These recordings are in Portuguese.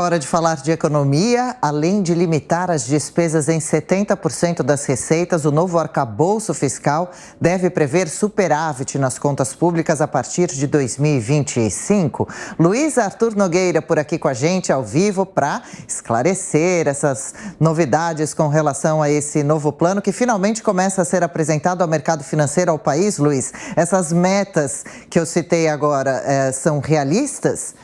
hora de falar de economia. Além de limitar as despesas em 70% das receitas, o novo arcabouço fiscal deve prever superávit nas contas públicas a partir de 2025. Luiz Arthur Nogueira por aqui com a gente ao vivo para esclarecer essas novidades com relação a esse novo plano que finalmente começa a ser apresentado ao mercado financeiro, ao país. Luiz, essas metas que eu citei agora são realistas?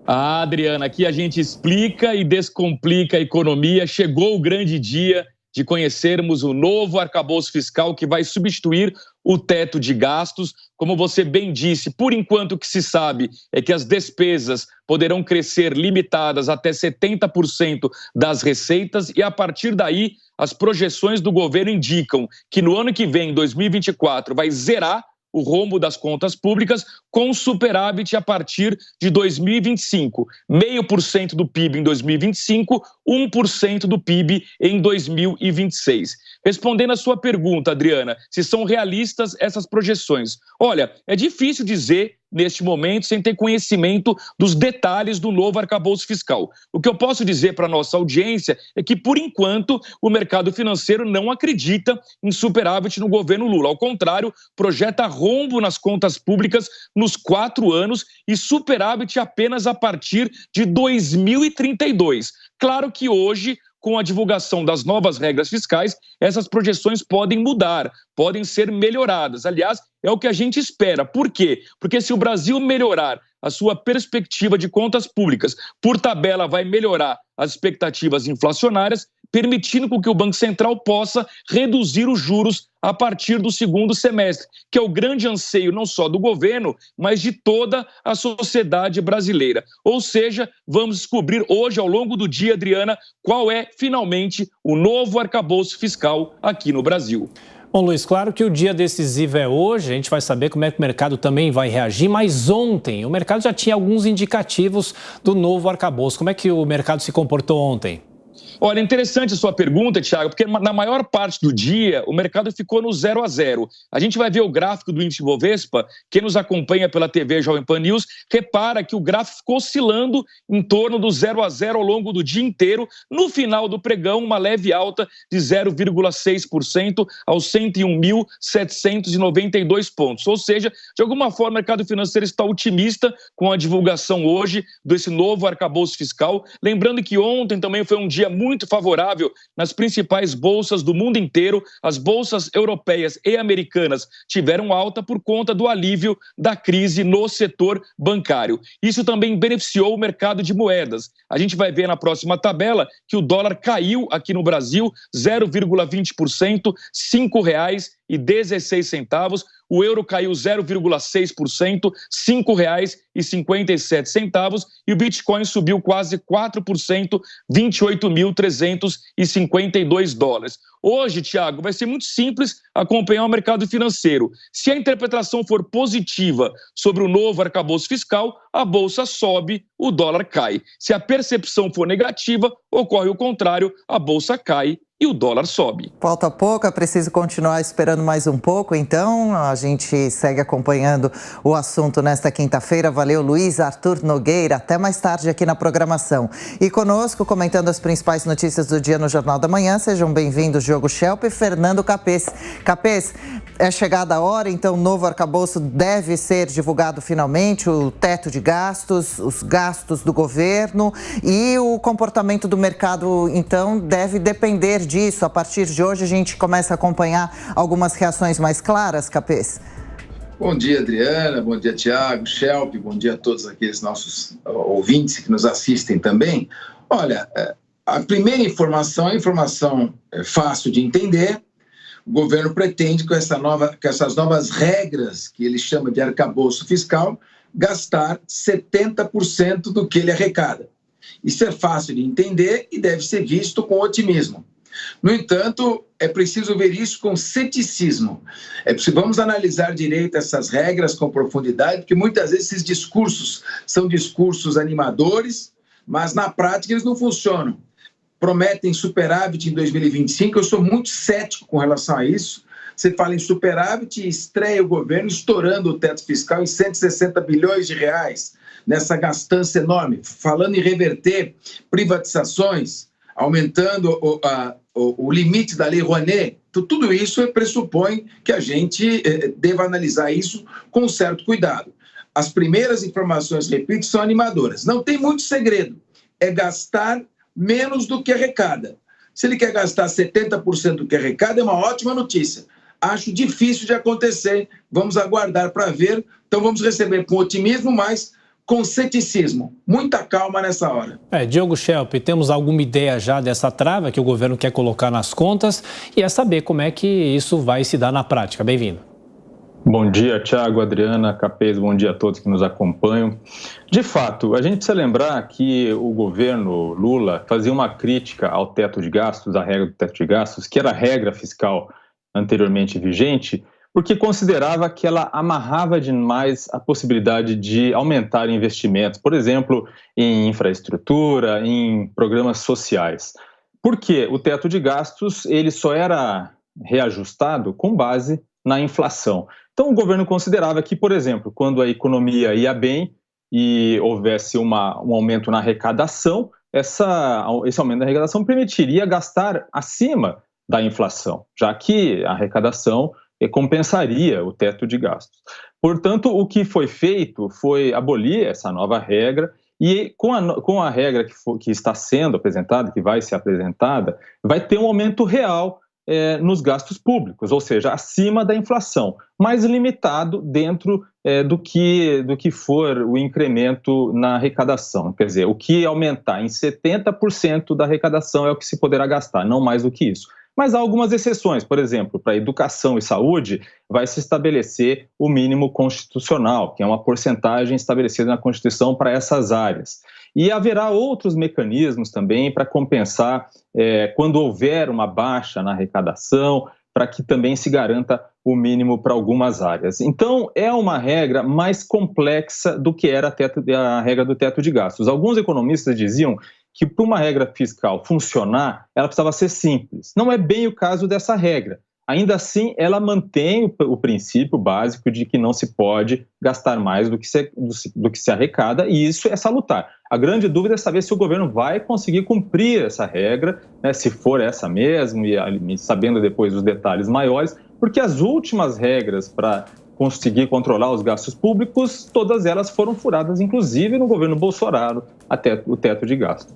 Adriana, aqui a gente explica e descomplica a economia. Chegou o grande dia de conhecermos o novo arcabouço fiscal que vai substituir o teto de gastos. Como você bem disse, por enquanto o que se sabe é que as despesas poderão crescer limitadas até 70% das receitas e a partir daí as projeções do governo indicam que no ano que vem, 2024, vai zerar o rombo das contas públicas com superávit a partir de 2025. 0,5% do PIB em 2025, 1% do PIB em 2026. Respondendo a sua pergunta, Adriana, se são realistas essas projeções. Olha, é difícil dizer neste momento sem ter conhecimento dos detalhes do novo arcabouço fiscal. O que eu posso dizer para a nossa audiência é que, por enquanto, o mercado financeiro não acredita em superávit no governo Lula. Ao contrário, projeta rombo nas contas públicas nos 4 anos e superávit apenas a partir de 2032. Claro que hoje, com a divulgação das novas regras fiscais, essas projeções podem mudar, podem ser melhoradas. Aliás, é o que a gente espera. Por quê? Porque se o Brasil melhorar a sua perspectiva de contas públicas, por tabela vai melhorar as expectativas inflacionárias, permitindo com que o Banco Central possa reduzir os juros a partir do segundo semestre, que é o grande anseio não só do governo, mas de toda a sociedade brasileira. Ou seja, vamos descobrir hoje, ao longo do dia, Adriana, qual é, finalmente, o novo arcabouço fiscal aqui no Brasil. Bom, Luiz, claro que o dia decisivo é hoje, a gente vai saber como é que o mercado também vai reagir, mas ontem o mercado já tinha alguns indicativos do novo arcabouço. Como é que o mercado se comportou ontem? Olha, interessante a sua pergunta, Thiago, porque na maior parte do dia o mercado ficou no 0 a 0. A gente vai ver o gráfico do índice Bovespa, quem nos acompanha pela TV Jovem Pan News, repara que o gráfico ficou oscilando em torno do 0 a 0 ao longo do dia inteiro. No final do pregão, uma leve alta de 0,6% aos 101.792 pontos. Ou seja, de alguma forma o mercado financeiro está otimista com a divulgação hoje desse novo arcabouço fiscal. Lembrando que ontem também foi um dia muito favorável nas principais bolsas do mundo inteiro. As bolsas europeias e americanas tiveram alta por conta do alívio da crise no setor bancário. Isso também beneficiou o mercado de moedas. A gente vai ver na próxima tabela que o dólar caiu aqui no Brasil 0,20%, R$ 5,16. O euro caiu 0,6%, R$ 5,57. E o Bitcoin subiu quase 4%, 28.352 dólares. Hoje, Thiago, vai ser muito simples acompanhar o mercado financeiro. Se a interpretação for positiva sobre o novo arcabouço fiscal, a bolsa sobe, o dólar cai. Se a percepção for negativa, ocorre o contrário, a bolsa cai e o dólar sobe. Falta pouco, é preciso continuar esperando mais um pouco, então a gente segue acompanhando o assunto nesta quinta-feira. Valeu, Luiz Arthur Nogueira, até mais tarde aqui na programação. E conosco, comentando as principais notícias do dia no Jornal da Manhã, sejam bem-vindos Diogo Schelp e Fernando Capês. Capês, é chegada a hora, então o novo arcabouço deve ser divulgado finalmente, o teto de gastos, os gastos do governo e o comportamento do mercado, então, deve depender disso. A partir de hoje a gente começa a acompanhar algumas reações mais claras, Capês? Bom dia, Adriana, bom dia, Thiago, Schelp, bom dia a todos aqueles nossos ouvintes que nos assistem também. Olha, a primeira informação é informação fácil de entender. O governo pretende, com essas novas regras, que ele chama de arcabouço fiscal, gastar 70% do que ele arrecada. Isso é fácil de entender e deve ser visto com otimismo. No entanto, é preciso ver isso com ceticismo. Vamos analisar direito essas regras com profundidade, porque muitas vezes esses discursos são discursos animadores, mas na prática eles não funcionam. Prometem superávit em 2025, eu sou muito cético com relação a isso. você fala em superávit e estreia o governo estourando o teto fiscal em 160 bilhões de reais, nessa gastança enorme, falando em reverter privatizações, aumentando o limite da Lei Rouanet. Tudo isso pressupõe que a gente deva analisar isso com um certo cuidado. As primeiras informações, repito, são animadoras. Não tem muito segredo. É gastar menos do que arrecada. Se ele quer gastar 70% do que arrecada, é uma ótima notícia. Acho difícil de acontecer. Vamos aguardar para ver. Então vamos receber com otimismo, mas com ceticismo. Muita calma nessa hora. Diogo Schelp, temos alguma ideia já dessa trava que o governo quer colocar nas contas e é saber como é que isso vai se dar na prática. Bem-vindo. Bom dia, Tiago, Adriana, Capês, bom dia a todos que nos acompanham. De fato, a gente precisa lembrar que o governo Lula fazia uma crítica ao teto de gastos, à regra do teto de gastos, que era a regra fiscal anteriormente vigente, porque considerava que ela amarrava demais a possibilidade de aumentar investimentos, por exemplo, em infraestrutura, em programas sociais. Porque o teto de gastos ele só era reajustado com base na inflação. Então, o governo considerava que, por exemplo, quando a economia ia bem e houvesse um aumento na arrecadação, esse aumento da arrecadação permitiria gastar acima da inflação, já que a arrecadação compensaria o teto de gastos. Portanto, o que foi feito foi abolir essa nova regra e com a regra que está sendo apresentada, que vai ser apresentada, vai ter um aumento real nos gastos públicos, ou seja, acima da inflação, mais limitado dentro do que for o incremento na arrecadação. Quer dizer, o que aumentar em 70% da arrecadação é o que se poderá gastar, não mais do que isso. Mas há algumas exceções, por exemplo, para educação e saúde vai se estabelecer o mínimo constitucional, que é uma porcentagem estabelecida na Constituição para essas áreas. E haverá outros mecanismos também para compensar quando houver uma baixa na arrecadação, para que também se garanta o mínimo para algumas áreas. Então, é uma regra mais complexa do que era a regra do teto de gastos. Alguns economistas diziam que para uma regra fiscal funcionar, ela precisava ser simples. Não é bem o caso dessa regra. Ainda assim, ela mantém o princípio básico de que não se pode gastar mais do que se arrecada, e isso é salutar. A grande dúvida é saber se o governo vai conseguir cumprir essa regra, né, se for essa mesmo, e sabendo depois os detalhes maiores, porque as últimas regras para conseguir controlar os gastos públicos, todas elas foram furadas, inclusive no governo Bolsonaro, até o teto de gasto.